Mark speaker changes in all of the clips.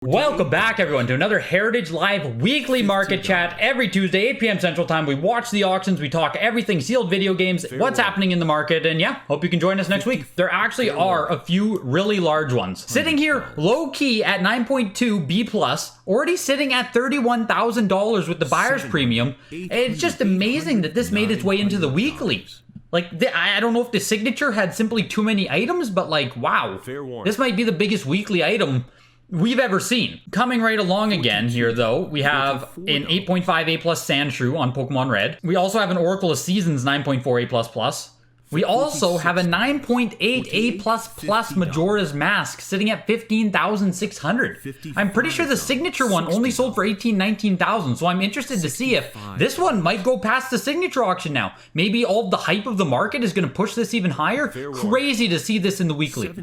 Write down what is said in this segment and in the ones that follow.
Speaker 1: Welcome back, everyone, to another Heritage Live weekly market chat. Every Tuesday, 8 p.m. Central Time, we watch the auctions, we talk everything sealed video games, what's happening in the market, and yeah, hope you can join us next week. There actually are a few really large ones. Sitting here, low-key at 9.2 B+, already sitting at $31,000 with the buyer's premium. It's just amazing that this made its way into the weekly. Like, I don't know if the signature had simply too many items, but like, wow. This might be the biggest weekly item we've ever seen. Coming right along again here, though, we have an 8.5 A+ Sandshrew on Pokemon Red. We also have an Oracle of Seasons 9.4 A++. We also have a 9.8 A++ Majora's Mask sitting at $15,600. I'm pretty sure the signature one only sold for $19,000, so I'm interested to see if this one might go past the signature auction now. Maybe all of the hype of the market is going to push this even higher. Crazy to see this in the weekly.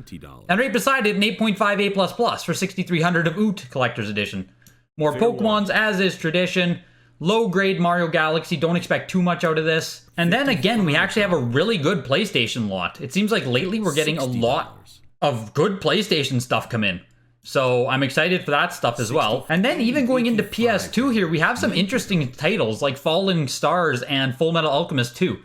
Speaker 1: And right beside it, an 8.5 A++ for $6,300 of OOT Collector's Edition. More Pokemons, as is tradition. Low-grade Mario Galaxy, don't expect too much out of this. And then again, we actually have a really good PlayStation lot. It seems like lately we're getting a lot of good PlayStation stuff come in. So I'm excited for that stuff as well. And then even going into PS2 here, we have some interesting titles like Falling Stars and Full Metal Alchemist 2.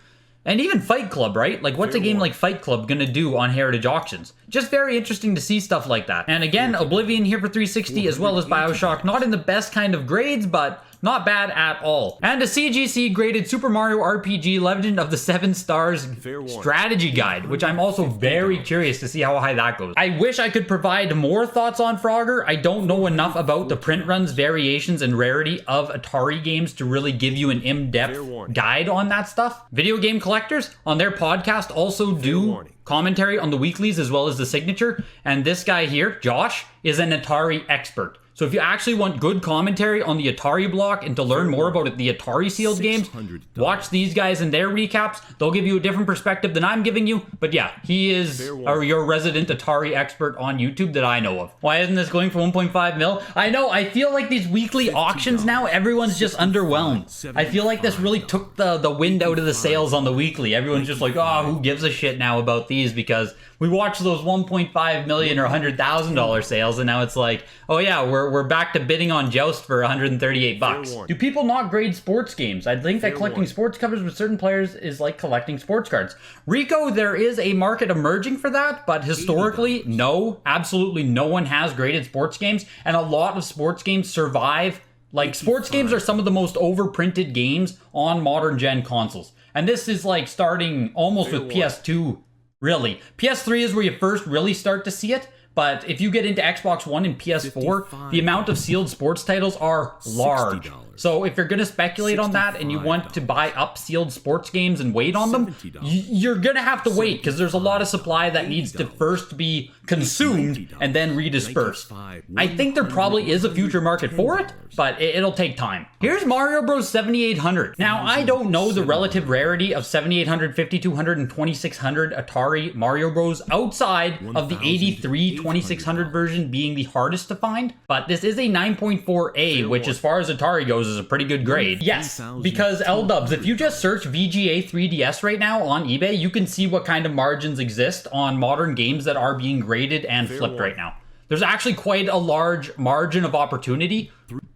Speaker 1: And even Fight Club, right? Like, what's a game like Fight Club gonna do on Heritage Auctions? Just very interesting to see stuff like that. And again, Oblivion here for 360, as well as Bioshock. Not in the best kind of grades, but not bad at all. And a CGC graded Super Mario RPG Legend of the Seven Stars strategy guide, which I'm also very curious to see how high that goes. I wish I could provide more thoughts on Frogger. I don't know enough about the print runs, variations, and rarity of Atari games to really give you an in-depth guide on that stuff. Video game collectors on their podcast also do commentary on the weeklies as well as the signature. And this guy here, Josh, is an Atari expert. So if you actually want good commentary on the Atari block and to learn more about the Atari sealed games, watch these guys and their recaps. They'll give you a different perspective than I'm giving you. But yeah, he is your resident Atari expert on YouTube that I know of. Why isn't this going for 1.5 mil? I know, I feel like these weekly auctions now, everyone's just underwhelmed. I feel like this really took the wind out of the sails on the weekly. Everyone's just like, oh, who gives a shit now about these? Because we watched those 1.5 million or $100,000 sales, and now it's like, oh yeah, we're back to bidding on Joust for 138 bucks. Do people not grade sports games? I think that collecting sports covers with certain players is like collecting sports cards. Rico, there is a market emerging for that, but historically, no, absolutely no one has graded sports games, and a lot of sports games survive. Like, sports games are some of the most overprinted games on modern gen consoles. And this is like starting almost with PS2. Really. PS3 is where you first really start to see it, but if you get into Xbox One and PS4, the amount of sealed sports titles are large. So if you're going to speculate on that and you want to buy up sealed sports games and wait on them, you're going to have to wait because there's a lot of supply that needs to first be consumed and then redispersed. I think there probably is a future market for it, but it'll take time. Here's Mario Bros. 7800. Now, I don't know the relative rarity of 7800, 5200, and 2600 Atari Mario Bros. Outside of the 83 2600 version being the hardest to find, but this is a 9.4A, which as far as Atari goes is a pretty good grade. Yes, because L-dubs, if you just search VGA 3DS right now on eBay, you can see what kind of margins exist on modern games that are being graded and flipped right now. There's actually quite a large margin of opportunity.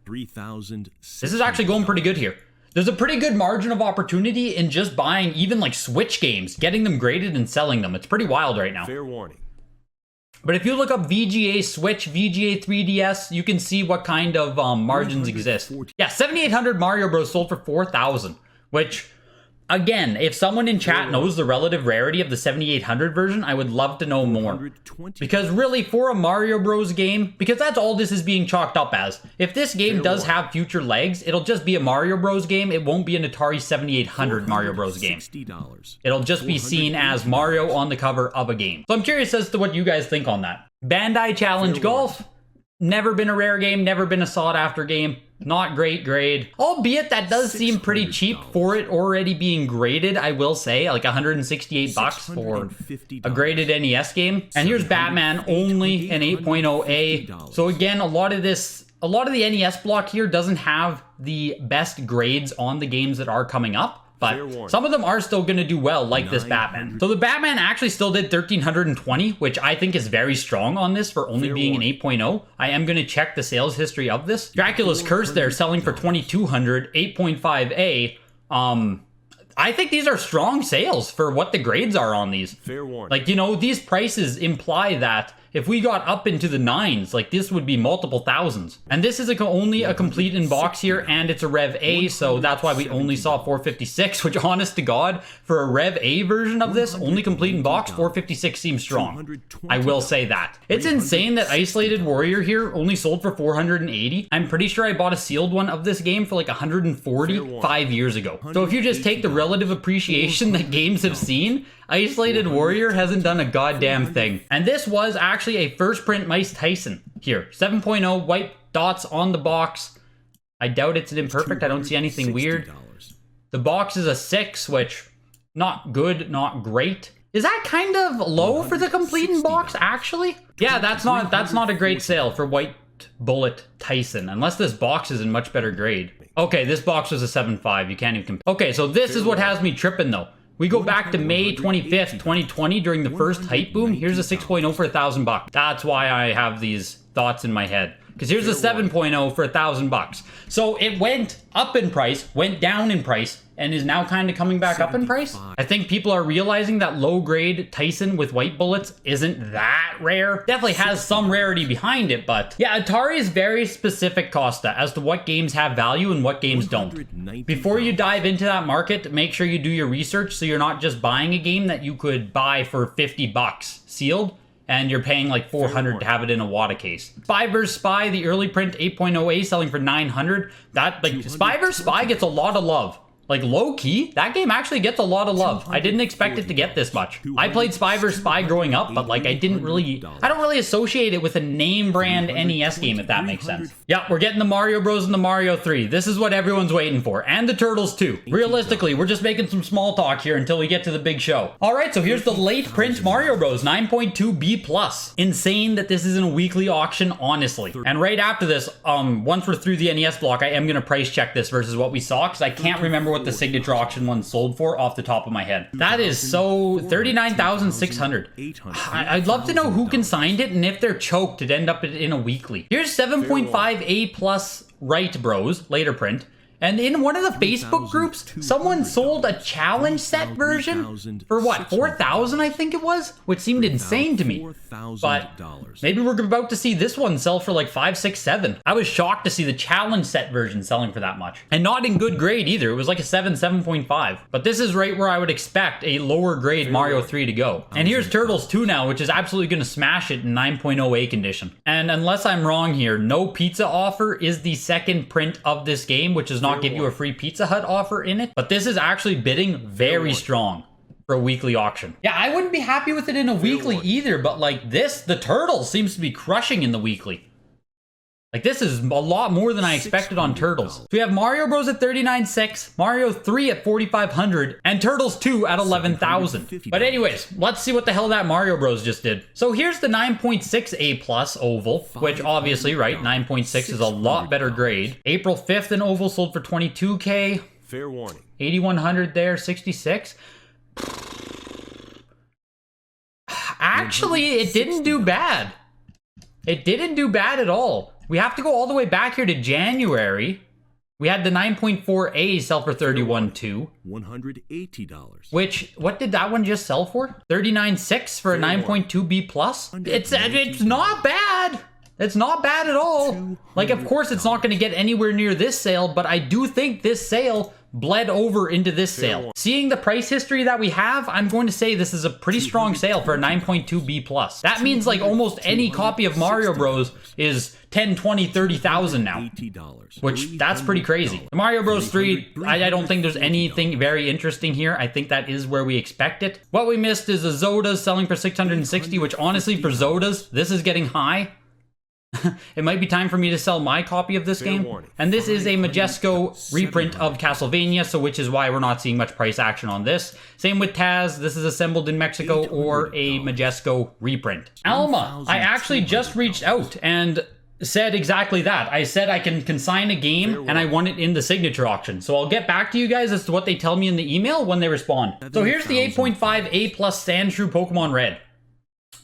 Speaker 1: This is actually going pretty good here. There's a pretty good margin of opportunity in just buying even like Switch games, getting them graded and selling them. It's pretty wild right now.
Speaker 2: Fair warning.
Speaker 1: But if you look up VGA Switch, VGA 3DS, you can see what kind of margins exist. Yeah, 7800 Mario Bros. Sold for $4,000, which, again, if someone in chat knows the relative rarity of the 7800 version, I would love to know more. Because really, for a Mario Bros. Game, because that's all this is being chalked up as. If this game does have future legs, it'll just be a Mario Bros. Game. It won't be an Atari 7800 Mario Bros. Game. It'll just be seen as Mario on the cover of a game. So I'm curious as to what you guys think on that. Bandai Challenge Golf. Never been a rare game, never been a sought-after game. Not great grade. Albeit that does seem pretty cheap for it already being graded, I will say. Like 168 bucks for a graded NES game. And here's Batman, only an 8.0A. So again, a lot of the NES block here doesn't have the best grades on the games that are coming up. but some of them are still going to do well, like this Batman. So the Batman actually still did 1,320, which I think is very strong on this for only being an 8.0. I am going to check the sales history of this. Dracula's Curse there selling for 2,200, 8.5A. I think these are strong sales for what the grades are on these. Like, you know, these prices imply that if we got up into the 9s, like this would be multiple thousands. And this is only a complete in box here, and it's a Rev A, so that's why we only saw 456, which honest to God, for a Rev A version of this, only complete in box, 456 seems strong. I will say that. It's insane that Isolated Warrior here only sold for 480. I'm pretty sure I bought a sealed one of this game for like 140 5 years ago. So if you just take the relative appreciation that games have seen, Isolated Warrior hasn't done a goddamn thing. And this was actually a first print Mike Tyson here. 7.0 white dots on the box. I doubt it's an imperfect. I don't see anything weird. The box is a 6, which not good, not great. Is that kind of low for the complete in box, actually? Yeah, that's not a great sale for white bullet Tyson, unless this box is in much better grade. Okay, this box was a 7.5. You can't even compare. Okay, so this is what has me tripping though. We go back to May 25th, 2020 during the first hype boom. Here's a 6.0 for $1,000. That's why I have these thoughts in my head. Because here's a 7.0 for $1,000. So it went up in price, went down in price, and is now kind of coming back up in price. I think people are realizing that low grade Tyson with white bullets isn't that rare. Definitely has some rarity behind it, but yeah, Atari is very specific, Costa, as to what games have value and what games don't. Before you dive into that market, make sure you do your research so you're not just buying a game that you could buy for $50 sealed, and you're paying like $400 to have it in a WATA case. Spy vs. Spy, the early print 8.0A selling for $900. That, like, Spy vs. Spy gets a lot of love. Like, low-key, that game actually gets a lot of love. I didn't expect it to get this much. I played Spy vs. Spy growing up, but, like, I don't really associate it with a name brand NES game, if that makes sense. Yeah, we're getting the Mario Bros. And the Mario 3. This is what everyone's waiting for. And the Turtles, too. Realistically, we're just making some small talk here until we get to the big show. Alright, so here's the late print Mario Bros. 9.2B+. Insane that this is in a weekly auction, honestly. And right after this, once we're through the NES block, I am going to price check this versus what we saw, because I can't remember what the signature auction one sold for off the top of my head. That is so 39,600. I'd love to know who consigned it and if they're choked to end up in a weekly. Here's 7.5A+ Right Bros, later print. And in one of the Facebook groups, someone sold a challenge set version for what, 4,000 I think it was? Which seemed insane to me. But maybe we're about to see this one sell for like 5, 6, 7. I was shocked to see the challenge set version selling for that much. And not in good grade either. It was like a 7, 7.5. But this is right where I would expect a lower grade Mario 3 to go. And here's Turtles 2 now, which is absolutely going to smash it in 9.0A condition. And unless I'm wrong here, no pizza offer is the second print of this game, which is not give you a free Pizza Hut offer in it, but this is actually bidding very strong for a weekly auction. Yeah, I wouldn't be happy with it in a weekly either, but like this, the Turtles seems to be crushing in the weekly. Like this is a lot more than I expected on Turtles. So we have Mario Bros at 39,600, Mario 3 at 4,500, and Turtles 2 at 11,000. But anyways, let's see what the hell that Mario Bros just did. So here's the 9.6A+ oval, which obviously, right, 9.6 is a lot better grade. April 5th, an oval sold for 22K.
Speaker 2: Fair warning.
Speaker 1: 8,100 there, 66. Actually, it didn't do bad. It didn't do bad at all. We have to go all the way back here to January. We had the 9.4A sell for $31,200.
Speaker 2: $180.
Speaker 1: Which, what did that one just sell for? $39,600 for a 9.2B+. It's not bad. It's not bad at all. Like, of course, it's not going to get anywhere near this sale, but I do think this sale bled over into this sale. Seeing the price history that we have, I'm going to say this is a pretty strong sale for a 9.2B+. That means like almost any copy of Mario Bros is 10, 20, 30,000 now. Which, that's pretty crazy. The Mario Bros 3, I don't think there's anything very interesting here. I think that is where we expect it. What we missed is a Zoda's selling for 660, which honestly for Zoda's, this is getting high. It might be time for me to sell my copy of this game. And this is a Majesco reprint of Castlevania, so which is why we're not seeing much price action on this. Same with Taz, this is assembled in Mexico or a Majesco reprint. Alma, I actually just reached out and said exactly that. I said I can consign a game and I want it in the signature auction. So I'll get back to you guys as to what they tell me in the email when they respond. So here's the 8.5 A plus Sandshrew Pokemon Red,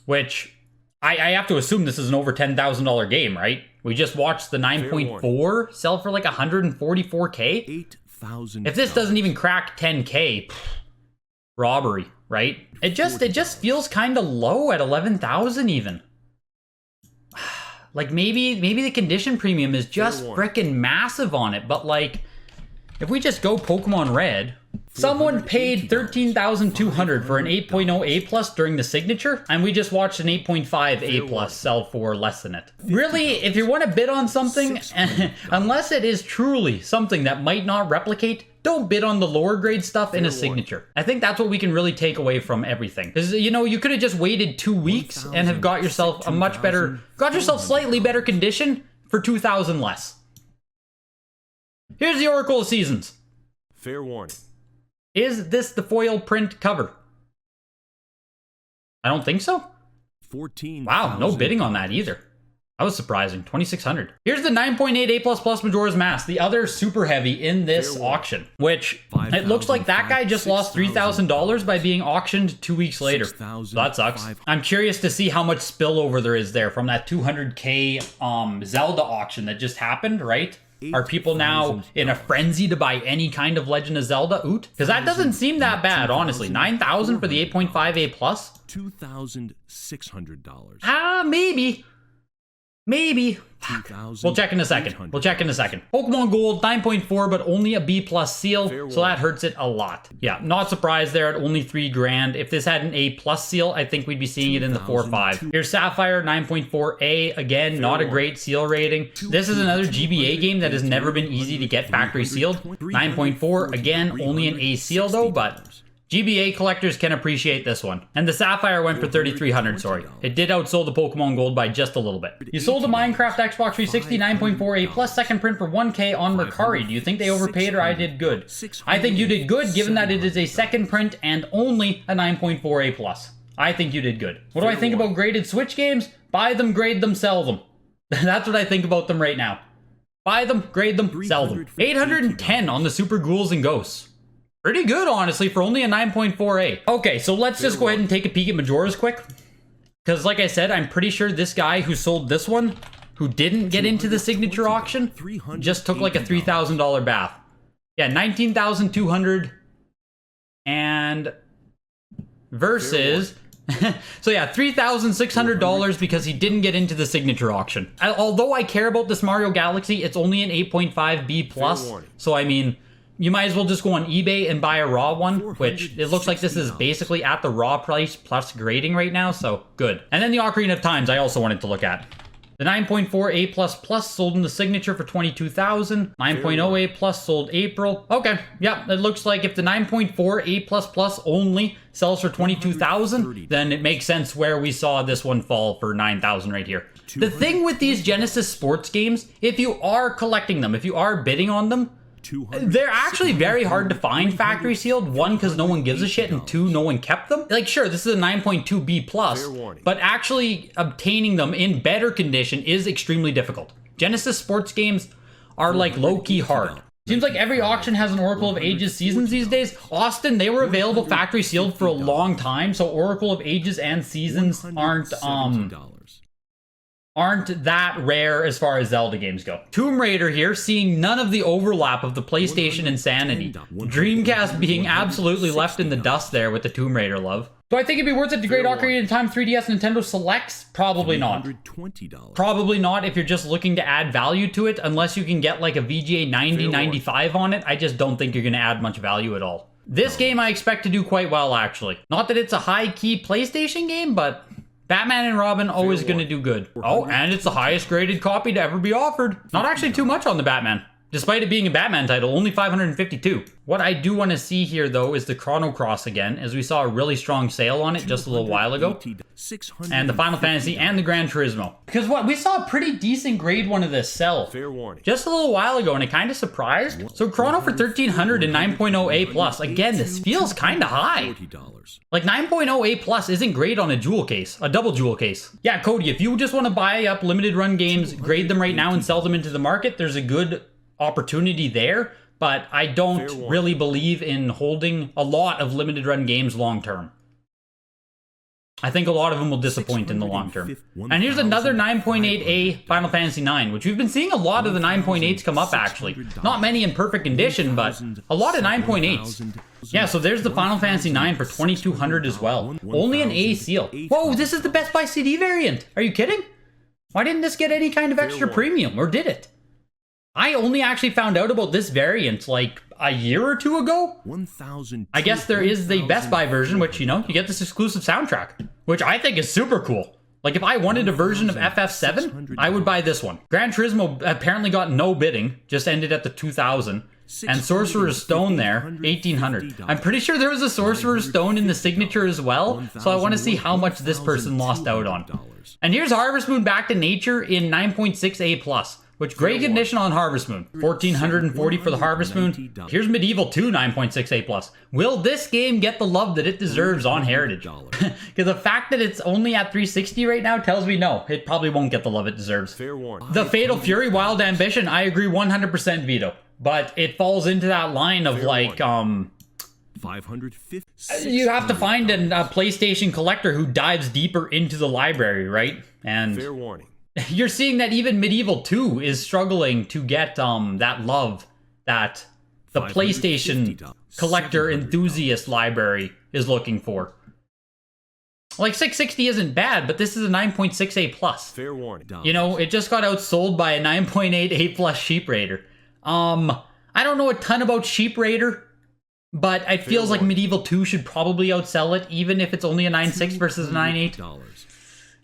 Speaker 1: which I have to assume this is an over $10,000 game, right? We just watched the 9.4 sell for like 144K.
Speaker 2: $8,000.
Speaker 1: If this doesn't even crack 10K, robbery, right? It just feels kind of low at 11,000 even. Like maybe the condition premium is just frickin' massive on it, but like if we just go Pokemon Red, someone paid $13,200 for an 8.0 A plus during the signature, and we just watched an 8.5 A plus sell for less than it. Really, if you want to bid on something, unless it is truly something that might not replicate, don't bid on the lower grade stuff in a signature. I think that's what we can really take away from everything. Because, you know, you could have just waited 2 weeks and have got yourself slightly better condition for 2,000 less. Here's the Oracle of Seasons.
Speaker 2: Fair warning.
Speaker 1: Is this the foil print cover? I don't think so.
Speaker 2: 14.
Speaker 1: Wow, no bidding on that either. That was surprising. 2,600. Here's the 9.8 A++ Majora's Mask, the other super heavy in this auction, which it looks like that guy just lost $3,000 by being auctioned 2 weeks later. So that sucks. I'm curious to see how much spillover there is there from that 200K Zelda auction that just happened, right? Are people now in a frenzy to buy any kind of Legend of Zelda Oot? Because that doesn't seem that bad, honestly. 9,000 for the 8.5 A+?
Speaker 2: $2,600.
Speaker 1: Maybe. Maybe. We'll check in a second. Pokemon Gold, 9.4, but only a B+ seal, so that hurts it a lot. Yeah, not surprised there at only $3,000. If this had an A+ seal, I think we'd be seeing it in the 4.5. Here's Sapphire, 9.4A. Again, not a great seal rating. This is another GBA game that has never been easy to get factory sealed. 9.4, again, only an A seal though, but GBA collectors can appreciate this one. And the Sapphire went for $3,300, sorry. It did outsell the Pokemon Gold by just a little bit. You sold a Minecraft Xbox 360 9.4 A plus second print for 1K on Mercari. Do you think they overpaid or I did good? I think you did good given that it is a second print and only a 9.4 A plus. I think you did good. What do I think about graded Switch games? Buy them, grade them, sell them. That's what I think about them right now. Buy them, grade them, sell them. 810 on the Super Ghouls and Ghosts. Pretty good, honestly, for only a 9.4A. Okay, so let's just go ahead and take a peek at Majora's quick. Because like I said, I'm pretty sure this guy who sold this one, who didn't get into the signature auction, just took like a $3,000 bath. Yeah, 19,200 and versus... so yeah, $3,600 because he didn't get into the signature auction. Although I care about this Mario Galaxy, it's only an 8.5 B+. So I mean... you might as well just go on eBay and buy a raw one, which it looks like this is basically at the raw price plus grading right now, so good. And then the Ocarina of Times I also wanted to look at. The 9.4 A++ sold in the signature for $22,000. 9.0 A+ sold April. Okay, yeah, it looks like if the 9.4 A++ only sells for $22,000, then it makes sense where we saw this one fall for $9,000 right here. The thing with these Genesis sports games, if you are collecting them, if you are bidding on them, they're actually very hard to find factory sealed. One, because no one gives a shit, and two, no one kept them. Like, sure, this is a 9.2 B+, but actually obtaining them in better condition is extremely difficult. Genesis sports games are like low-key hard. Seems like every auction has an Oracle of Ages Seasons these days. Austin, they were available factory sealed for a long time, so Oracle of Ages and Seasons aren't that rare as far as Zelda games go. Tomb Raider here, seeing none of the overlap of the PlayStation insanity. Dreamcast being absolutely left in the dust there with the Tomb Raider love. Do I think it'd be worth it to grade Ocarina of Time 3DS Nintendo Selects? Probably not. Probably not if you're just looking to add value to it, unless you can get like a VGA 9095 on it. I just don't think you're going to add much value at all. This game I expect to do quite well, actually. Not that it's a high-key PlayStation game, but... Batman and Robin always going to do good. Oh, and it's the highest graded copy to ever be offered. Not actually too much on the Batman. Despite it being a Batman title, only 552. What I do want to see here, though, is the Chrono Cross again, as we saw a really strong sale on it just a little while ago. And the Final Fantasy and the Gran Turismo. Because what, we saw a pretty decent grade one of this sell just a little while ago, and it kind of surprised. So Chrono for 1300 and 9.0 A+. Again, this feels kind of high. Like 9.0 A+ isn't great on a jewel case, a double jewel case. Yeah, Cody, if you just want to buy up limited run games, grade them right now and sell them into the market, there's a good opportunity there, but I don't really believe in holding a lot of limited run games long term. I think a lot of them will disappoint in the long term. And here's another 9.8A Final Fantasy IX, which we've been seeing a lot of the 9.8s come up actually. Not many in perfect condition, but a lot of 9.8s. Yeah, so there's the Final Fantasy IX for 2200 as well. Only an A seal. Whoa, this is the Best Buy CD variant. Are you kidding? Why didn't this get any kind of extra premium, or did it? I only actually found out about this variant like a year or two ago. I guess there is the Best Buy version, which, you know, you get this exclusive soundtrack, which I think is super cool. Like, if I wanted a version of FF7, I would buy this one. Gran Turismo apparently got no bidding, just ended at the 2000. And Sorcerer's Stone there, 1800. I'm pretty sure there was a Sorcerer's Stone in the signature as well, so I want to see how much this person lost out on. And here's Harvest Moon Back to Nature in 9.6A+. Which, great condition on Harvest Moon. 1440 for the Harvest Moon. Here's Medieval 2 9.6A+. Will this game get the love that it deserves on Heritage? Because the fact that it's only at 360 right now tells me no, it probably won't get the love it deserves. The Fatal Fury Wild Ambition, I agree 100% Vito. But it falls into that line of like, you have to find a PlayStation collector who dives deeper into the library, right? And fair warning. You're seeing that even Medieval 2 is struggling to get that love that the PlayStation collector enthusiast library is looking for. Like 660 isn't bad, but this is a 9.6A+. Fair warning. You know, it just got outsold by a 9.8A+ Sheep Raider. I don't know a ton about Sheep Raider, but it feels like Medieval 2 should probably outsell it, even if it's only a 9.6 versus a 9.8.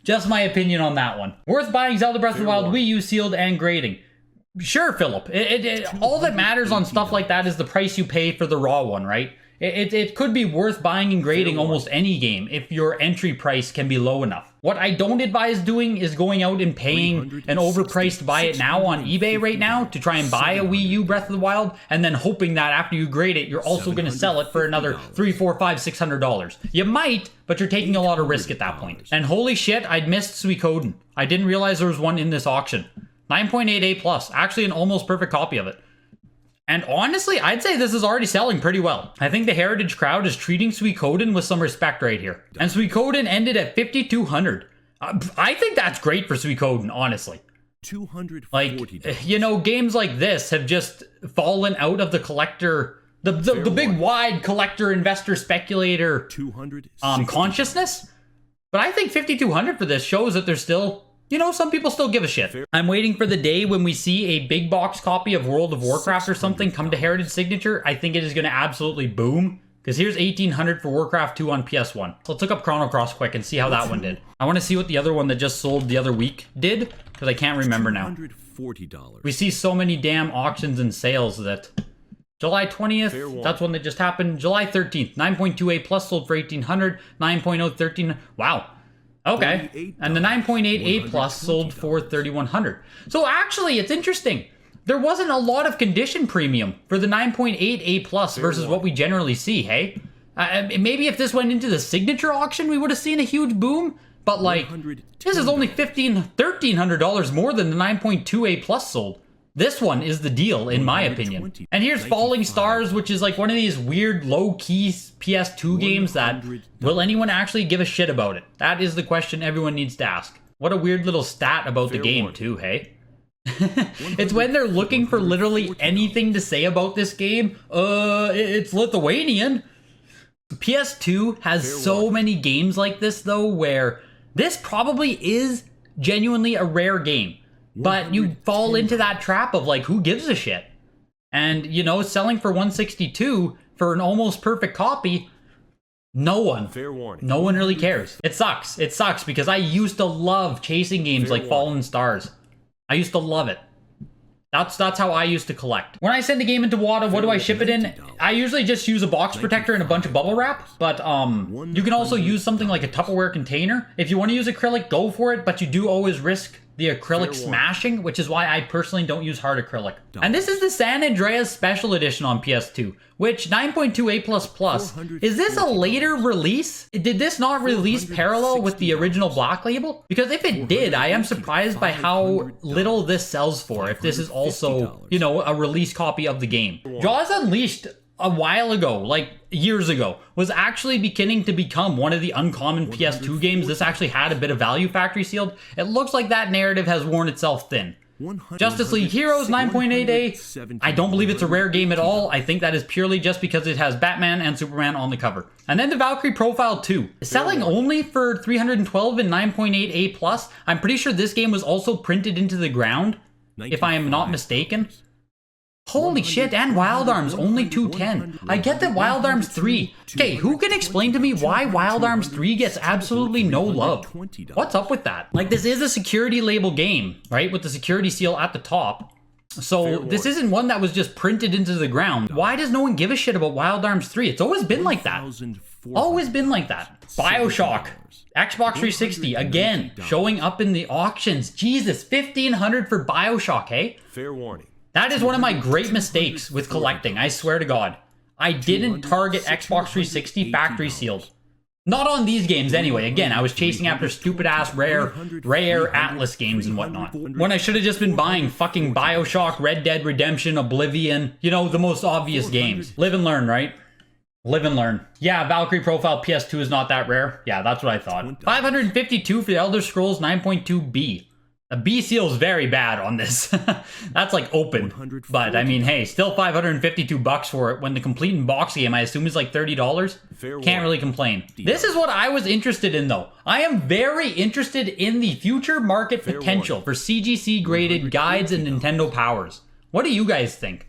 Speaker 1: Just my opinion on that one. Worth buying Zelda Breath of the Wild Wii U sealed and grading. Sure, Philip. All that matters on stuff like that is the price you pay for the raw one, right? It could be worth buying and grading almost any game if your entry price can be low enough. What I don't advise doing is going out and paying an overpriced buy it now on eBay right now to try and buy a Wii U Breath of the Wild, and then hoping that after you grade it, you're also going to sell it for another $300, $400, $500, $600. You might, but you're taking a lot of risk at that point. And holy shit, I'd missed Suikoden. I didn't realize there was one in this auction. 9.8A+, actually an almost perfect copy of it. And honestly, I'd say this is already selling pretty well. I think the Heritage crowd is treating Suikoden with some respect right here. And Suikoden ended at 5,200. I think that's great for Suikoden, honestly. Like, you know, games like this have just fallen out of the collector, the big wide collector, investor, speculator consciousness. But I think 5,200 for this shows that there's still, you know, some people still give a shit. I'm waiting for the day when we see a big box copy of World of Warcraft or something come to Heritage Signature. I think it is going to absolutely boom. Because here's 1,800 for Warcraft 2 on PS1. So let's look up Chrono Cross quick and see how that one did. I want to see what the other one that just sold the other week did, because I can't remember now. We see so many damn auctions and sales that... July 20th, that's when they just happened. July 13th, 9.2A+ sold for 1,800. 9.0, 13... Wow. Okay, and the 9.8A+ sold for 3,100. So actually, it's interesting. There wasn't a lot of condition premium for the 9.8A+ versus what we generally see, hey? Maybe if this went into the signature auction, we would have seen a huge boom. But like, this is only $1,300 more than the 9.2A+ sold. This one is the deal, in my opinion. And here's Falling Stars, which is like one of these weird low-key PS2 games that, will anyone actually give a shit about it? That is the question everyone needs to ask. What a weird little stat about the game too, hey? It's when they're looking for literally anything to say about this game. It's Lithuanian. PS2 has so many games like this though, where this probably is genuinely a rare game. But you fall into that trap of like, who gives a shit? And, you know, selling for 162 for an almost perfect copy, no one. No one really cares. It sucks. It sucks because I used to love chasing games like Fallen Stars. I used to love it. That's how I used to collect. When I send a game into WATA, what do I ship it in? I usually just use a box protector and a bunch of bubble wrap, but you can also use something like a Tupperware container. If you want to use acrylic, go for it, but you do always risk the acrylic smashing, which is why I personally don't use hard acrylic. And this is the San Andreas Special Edition on PS2, which 9.2A++. Is this a later release? Did this not release parallel with the original Black Label? Because if it did, I am surprised by how little this sells for, if this is also, you know, a release copy of the game. Jaws Unleashed a while ago, like years ago, was actually beginning to become one of the uncommon PS2 games. This actually had a bit of value factory sealed. It looks like that narrative has worn itself thin. Justice League Heroes 9.8A, I don't believe it's a rare game at all. I think that is purely just because it has Batman and Superman on the cover. And then the Valkyrie Profile 2, selling only for $312 and 9.8A+. I'm pretty sure this game was also printed into the ground, if I am not mistaken. Holy shit, and Wild Arms, only $210. I get that Wild Arms 3. Okay, who can explain to me why Wild Arms 3 gets absolutely no love? What's up with that? Like, this is a security label game, right? With the security seal at the top. So this isn't one that was just printed into the ground. Why does no one give a shit about Wild Arms 3? It's always been like that. Always been like that. BioShock. Xbox 360, again, showing up in the auctions. Jesus, $1,500 for BioShock, hey?
Speaker 2: Fair warning.
Speaker 1: That is one of my great mistakes with collecting, I swear to God. I didn't target Xbox 360 factory sealed. Not on these games anyway. Again, I was chasing after stupid-ass rare Atlas games and whatnot. When I should have just been buying fucking BioShock, Red Dead Redemption, Oblivion, you know, the most obvious games. Live and learn, right? Live and learn. Yeah, Valkyrie Profile PS2 is not that rare. Yeah, that's what I thought. $552 for the Elder Scrolls 9.2B. The B seal is very bad on this. That's like open. But I mean, hey, still $552 for it when the complete in box game, I assume, is like $30. Can't really complain. This is what I was interested in, though. I am very interested in the future market potential for CGC graded guides and Nintendo Powers. What do you guys think?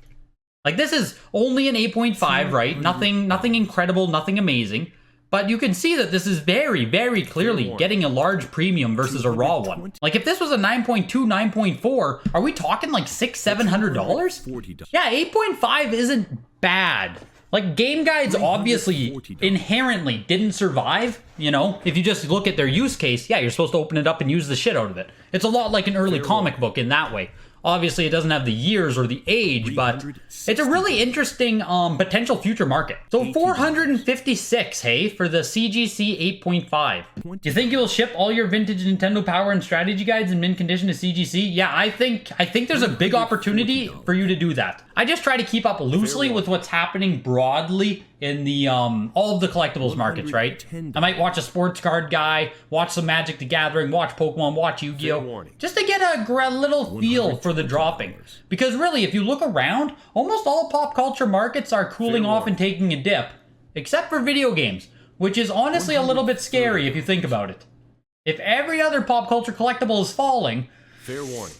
Speaker 1: Like, this is only an 8.5, right? Nothing incredible, nothing amazing. But you can see that this is very, very clearly getting a large premium versus a raw one. Like, if this was a 9.2, 9.4, are we talking like $600-$700? Yeah, 8.5 isn't bad. Like, game guides obviously inherently didn't survive, you know? If you just look at their use case, yeah, you're supposed to open it up and use the shit out of it. It's a lot like an early comic book in that way. Obviously, it doesn't have the years or the age, but it's a really interesting potential future market. So $456, hey, for the CGC 8.5. Do you think you'll ship all your vintage Nintendo Power and strategy guides in mint condition to CGC? Yeah, I think there's a big opportunity for you to do that. I just try to keep up loosely with what's happening broadly in the all of the collectibles markets, right? I might watch a sports card guy, watch some Magic the Gathering, watch Pokemon, watch Yu-Gi-Oh! Just to get a little feel for the dropping. Because really, if you look around, almost all pop culture markets are cooling off and taking a dip, except for video games, which is honestly a little bit scary if you think about it. If every other pop culture collectible is falling,
Speaker 2: Fair warning.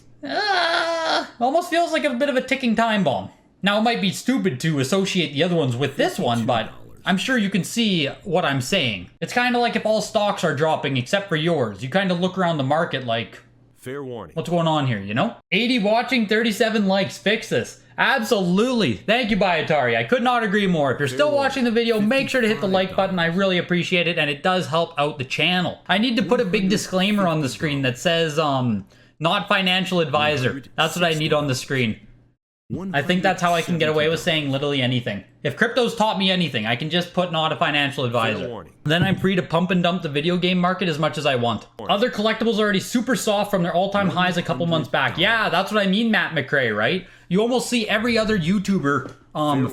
Speaker 1: almost feels like a bit of a ticking time bomb. Now, it might be stupid to associate the other ones with this one, but I'm sure you can see what I'm saying. It's kind of like if all stocks are dropping except for yours. You kind of look around the market like,
Speaker 2: Fair warning.
Speaker 1: what's going on here, you know? 80 watching, 37 likes. Fix this. Absolutely. Thank you, Atari. I could not agree more. If you're still watching the video, make sure to hit the like button. I really appreciate it, and it does help out the channel. I need to put a big disclaimer on the screen that says, not financial advisor. That's what I need on the screen. I think that's how I can get away with saying literally anything. If crypto's taught me anything, I can just put not a financial advisor. Then I'm free to pump and dump the video game market as much as I want. Other collectibles are already super soft from their all-time highs a couple months back. Yeah, that's what I mean, Matt McRae, right? You almost see every other YouTuber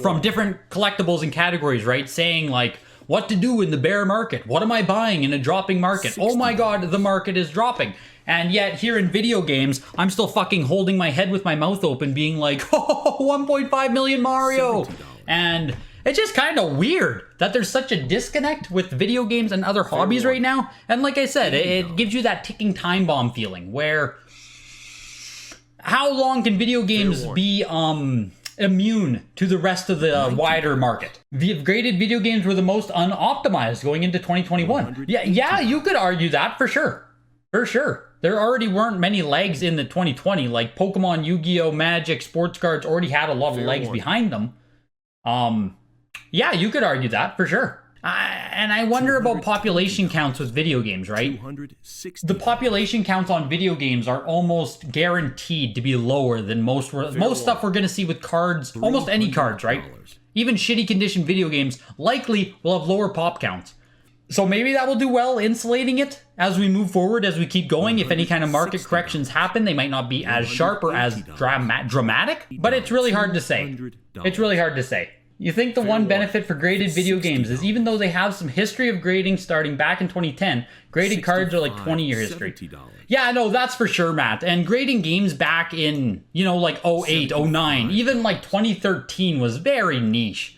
Speaker 1: from different collectibles and categories, right? Saying like, what to do in the bear market? What am I buying in a dropping market? Oh my god, the market is dropping. And yet, here in video games, I'm still fucking holding my head with my mouth open, being like, oh, 1.5 million Mario! And it's just kind of weird that there's such a disconnect with video games and other hobbies right now. And like I said, it gives you that ticking time bomb feeling, where how long can video games be immune to the rest of the wider market? The graded video games were the most unoptimized going into 2021. Yeah, you could argue that for sure. For sure. there already weren't many legs in the 2020. Like Pokemon, Yu-Gi-Oh, Magic, sports cards already had a lot of legs behind them. Yeah, you could argue that for sure. And I wonder about population counts with video games, right? The population counts on video games are almost guaranteed to be lower than most stuff we're going to see with cards, almost any cards, right? Even shitty condition video games likely will have lower pop counts. So maybe that will do well insulating it as we move forward, as we keep going. If any kind of market corrections happen, they might not be as sharp or as dramatic, but it's really hard to say. It's really hard to say. You think the one benefit for graded video games is even though they have some history of grading starting back in 2010, graded cards are like 20-year history. Yeah, no, that's for sure, Matt. And grading games back in, you know, like 08, 09, even like 2013 was very niche.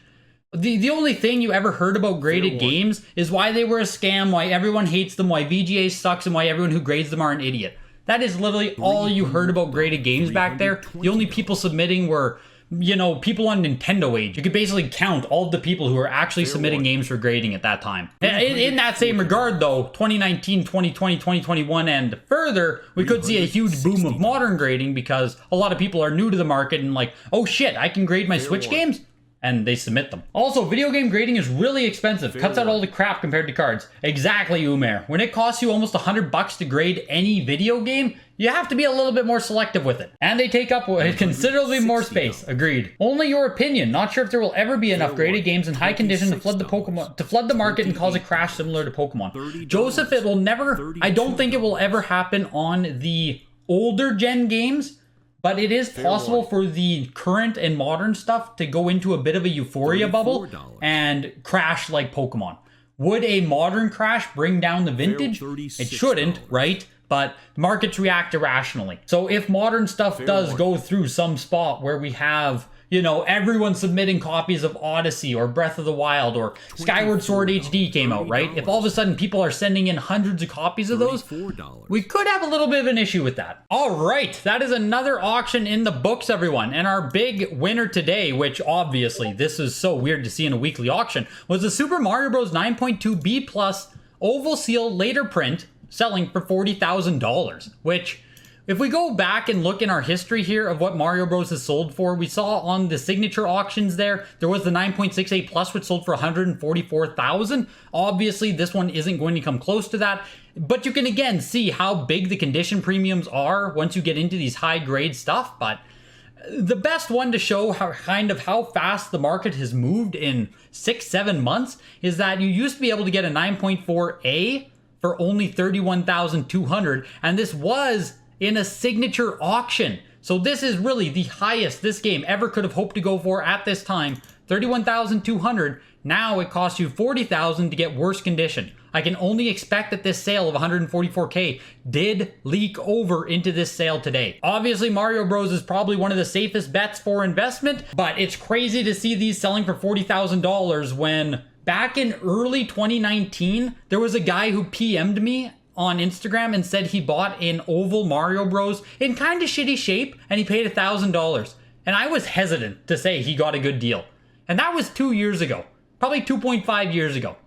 Speaker 1: The only thing you ever heard about graded games is why they were a scam, why everyone hates them, why VGA sucks, and why everyone who grades them are an idiot. That is literally all you heard about graded games back there. The only people submitting were, you know, people on Nintendo age. You could basically count all of the people who were actually submitting games for grading at that time. In that same regard, though, 2019, 2020, 2021, and further, we could see a huge boom of modern grading because a lot of people are new to the market and like, oh shit, I can grade my Switch games? And they submit them. Also, video game grading is really expensive. Cuts out all the crap compared to cards. Exactly, Umair. When it costs you almost $100 to grade any video game, you have to be a little bit more selective with it. And they take up considerably more space. Agreed. Only your opinion. Not sure if there will ever be enough graded games in high condition to flood the market and cause a crash similar to Pokemon. Joseph, it will never, I don't think it will ever happen on the older gen games. But it is possible for the current and modern stuff to go into a bit of a euphoria bubble and crash like Pokemon. Would a modern crash bring down the vintage? It shouldn't, right? But markets react irrationally. So if modern stuff does go through some spot where we have, you know, everyone submitting copies of Odyssey or Breath of the Wild or Skyward Sword HD came out, right? If all of a sudden people are sending in hundreds of copies of those, we could have a little bit of an issue with that. All right, that is another auction in the books, everyone. And our big winner today, which obviously this is so weird to see in a weekly auction, was the Super Mario Bros. 9.2 B Plus Oval Seal later print selling for $40,000, which, if we go back and look in our history here of what Mario Bros has sold for, we saw on the signature auctions there was the 9.68 Plus, which sold for $144,000. Obviously, this one isn't going to come close to that, but you can again see how big the condition premiums are once you get into these high grade stuff. But the best one to show how fast the market has moved in 6-7 months is that you used to be able to get a 9.4A for only $31,200, and this was in a signature auction. So this is really the highest this game ever could have hoped to go for at this time. $31,200. Now it costs you $40,000 to get worse condition. I can only expect that this sale of $144K did leak over into this sale today. Obviously, Mario Bros is probably one of the safest bets for investment, but it's crazy to see these selling for $40,000 when back in early 2019, there was a guy who PM'd me on Instagram and said he bought an oval Mario Bros in kind of shitty shape and he paid $1,000. And I was hesitant to say he got a good deal. And that was 2 years ago, probably 2.5 years ago.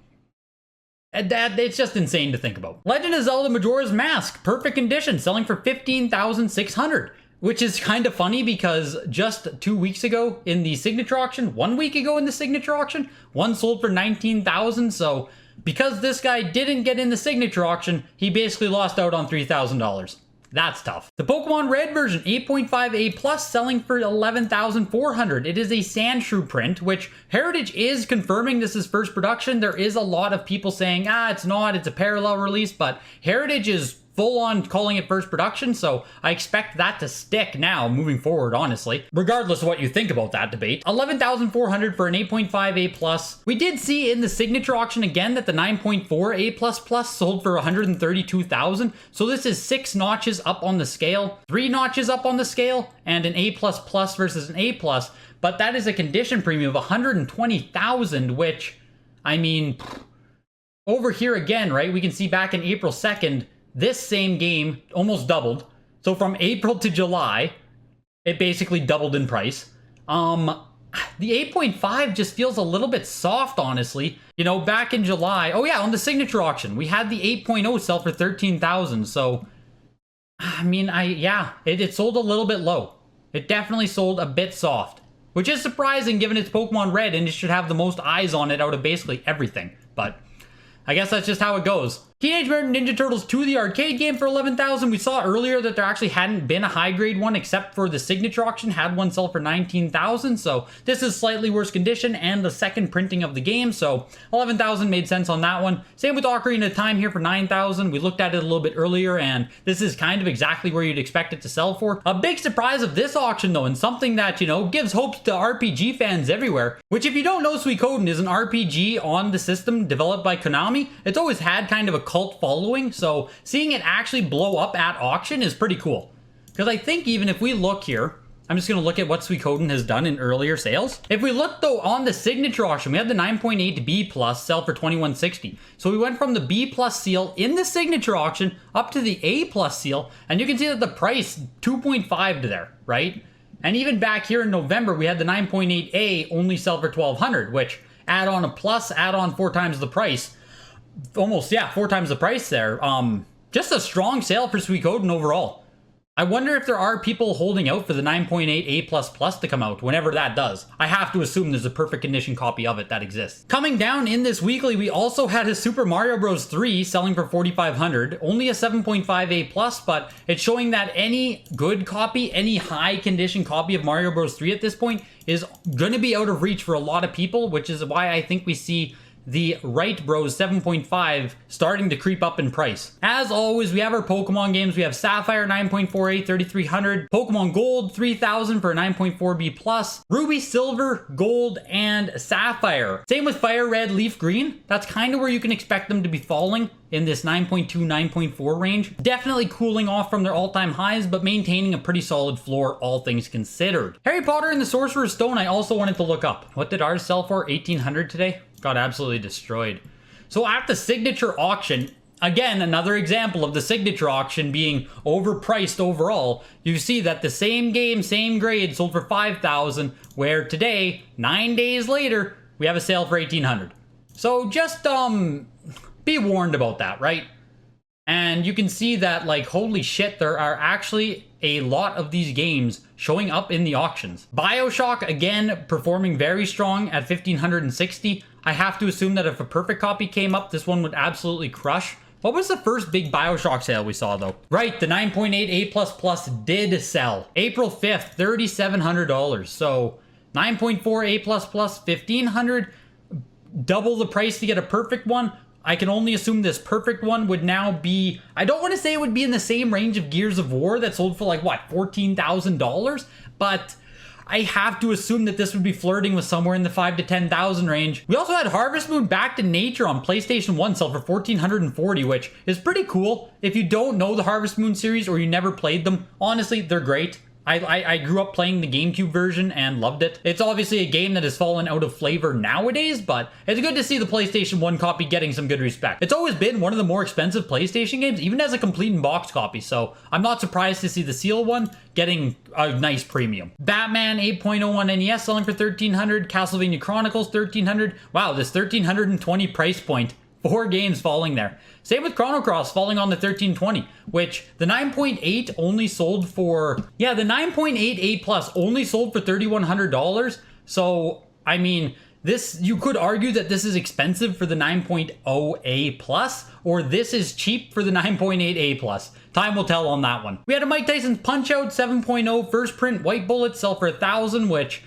Speaker 1: And it's just insane to think about. Legend of Zelda Majora's Mask, perfect condition, selling for $15,600. Which is kind of funny because just 2 weeks ago in the signature auction, 1 week ago in the signature auction, one sold for $19,000. So because this guy didn't get in the signature auction, he basically lost out on $3,000. That's tough. The Pokemon Red version, 8.5A Plus, selling for $11,400. It is a Sandshrew print, which Heritage is confirming this is first production. There is a lot of people saying, it's not, it's a parallel release, but Heritage is full on calling it first production, so I expect that to stick now moving forward, honestly. Regardless of what you think about that debate. $11,400 for an 8.5A Plus. We did see in the signature auction again that the 9.4A Plus sold for $132,000. So this is 6 notches up on the scale, 3 notches up on the scale, and an A++ versus an A+. But that is a condition premium of $120,000, which, I mean, over here again, right? We can see back in April 2nd, this same game almost doubled. So from April to July, it basically doubled in price. The 8.5 just feels a little bit soft, honestly. You know, back in July, on the signature auction, we had the 8.0 sell for $13,000. So I mean, it sold a little bit low. It definitely sold a bit soft, which is surprising given it's Pokemon Red and it should have the most eyes on it out of basically everything. But I guess that's just how it goes. Teenage Mutant Ninja Turtles 2, the arcade game, for $11,000. We saw earlier that there actually hadn't been a high grade one except for the signature auction, had one sell for $19,000. So this is slightly worse condition and the second printing of the game. So $11,000 made sense on that one. Same with Ocarina of Time here for $9,000. We looked at it a little bit earlier and this is kind of exactly where you'd expect it to sell for. A big surprise of this auction though, and something that, you know, gives hopes to RPG fans everywhere, which if you don't know, Suikoden is an RPG on the system developed by Konami. It's always had kind of a cult following, so seeing it actually blow up at auction is pretty cool. Because I think even if we look here, I'm just going to look at what Suikoden has done in earlier sales. If we look though on the signature auction, we had the 9.8 B plus sell for $21.60. So we went from the B plus seal in the signature auction up to the A plus seal, and you can see that the price 2.5 to there, right? And even back here in November, we had the 9.8A only sell for $1,200, which add on a plus, add on 4 times the price. Almost, yeah, 4 times the price there. Just a strong sale for Suikoden overall. I wonder if there are people holding out for the 9.8A++ to come out whenever that does. I have to assume there's a perfect condition copy of it that exists. Coming down in this weekly, we also had a Super Mario Bros. 3 selling for $4,500. Only a 7.5A+, but it's showing that any good copy, any high condition copy of Mario Bros. 3 at this point is going to be out of reach for a lot of people, which is why I think we see the Right Bros 7.5 starting to creep up in price. As always, we have our Pokemon games. We have Sapphire 9.48, $3,300. Pokemon Gold 3,000 for a 9.4B+. Ruby, Silver, Gold, and Sapphire. Same with Fire Red, Leaf Green. That's kind of where you can expect them to be falling in this 9.2, 9.4 range. Definitely cooling off from their all-time highs, but maintaining a pretty solid floor, all things considered. Harry Potter and the Sorcerer's Stone, I also wanted to look up. What did ours sell for? $1,800 today? Got absolutely destroyed. So at the signature auction, again, another example of the signature auction being overpriced overall, you see that the same game, same grade sold for $5,000, where today, 9 days later, we have a sale for $1,800. So just, be warned about that, right? And you can see that, like, holy shit, there are actually a lot of these games showing up in the auctions. BioShock, again, performing very strong at $1,560. I have to assume that if a perfect copy came up, this one would absolutely crush. What was the first big BioShock sale we saw, though? Right, the 9.8A++ did sell. April 5th, $3,700. So 9.4A++, $1,500. Double the price to get a perfect one. I can only assume this perfect one would now be, I don't want to say it would be in the same range of Gears of War that sold for like, what, $14,000? But I have to assume that this would be flirting with somewhere in the $5,000 to $10,000 range. We also had Harvest Moon Back to Nature on PlayStation 1 sell for $1,440, which is pretty cool. If you don't know the Harvest Moon series or you never played them, honestly, they're great. I grew up playing the GameCube version and loved it. It's obviously a game that has fallen out of flavor nowadays, but it's good to see the PlayStation 1 copy getting some good respect. It's always been one of the more expensive PlayStation games, even as a complete in-box copy, so I'm not surprised to see the seal one getting a nice premium. Batman 8.0 on NES selling for $1,300. Castlevania Chronicles $1,300. Wow, this $1,320 price point. 4 games falling there. Same with Chrono Cross falling on the 1320, which the 9.8 only sold for, yeah, the 9.8A+ only sold for $3,100. So, I mean, this, you could argue that this is expensive for the 9.0A+, or this is cheap for the 9.8A+. Time will tell on that one. We had a Mike Tyson's Punch-Out 7.0 first print white bullet sell for $1,000, which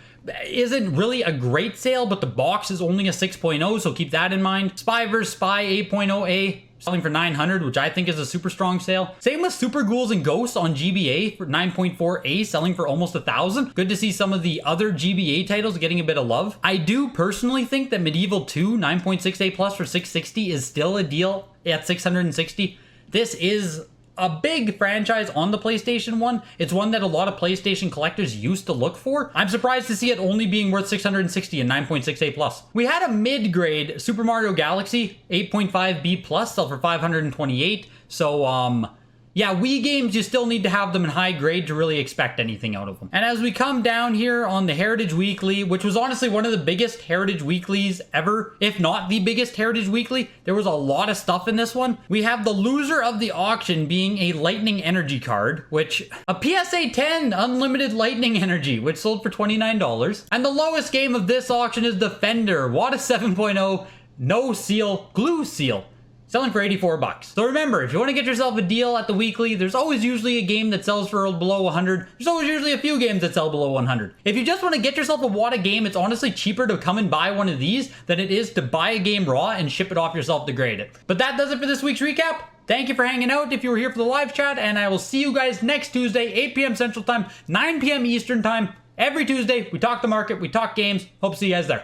Speaker 1: isn't really a great sale, but the box is only a 6.0, so keep that in mind. Spy vs. Spy 8.0A selling for $900, which I think is a super strong sale. Same with Super Ghouls and Ghosts on GBA for 9.4A selling for almost $1,000. Good to see some of the other GBA titles getting a bit of love. I do personally think that Medieval 2 9.6A+ for $660 is still a deal at $660. This is a big franchise on the PlayStation 1. It's one that a lot of PlayStation collectors used to look for. I'm surprised to see it only being worth $660 and 9.6A+. We had a mid-grade Super Mario Galaxy 8.5B+ sell for $528. So, yeah, Wii games, you still need to have them in high grade to really expect anything out of them. And as we come down here on the Heritage Weekly, which was honestly one of the biggest Heritage Weeklies ever, if not the biggest Heritage Weekly, there was a lot of stuff in this one. We have the loser of the auction being a Lightning Energy card, which a PSA 10 Unlimited Lightning Energy, which sold for $29. And the lowest game of this auction is Defender WATA 7.0 No Seal Glue Seal, selling for $84. So remember, if you want to get yourself a deal at the weekly, there's always usually a game that sells for below 100. There's always usually a few games that sell below 100. If you just want to get yourself a WATA game, it's honestly cheaper to come and buy one of these than it is to buy a game raw and ship it off yourself to grade it. But that does it for this week's recap. Thank you for hanging out if you were here for the live chat, and I will see you guys next Tuesday, 8 p.m. Central Time, 9 p.m. Eastern Time. Every Tuesday, we talk the market, we talk games. Hope to see you guys there.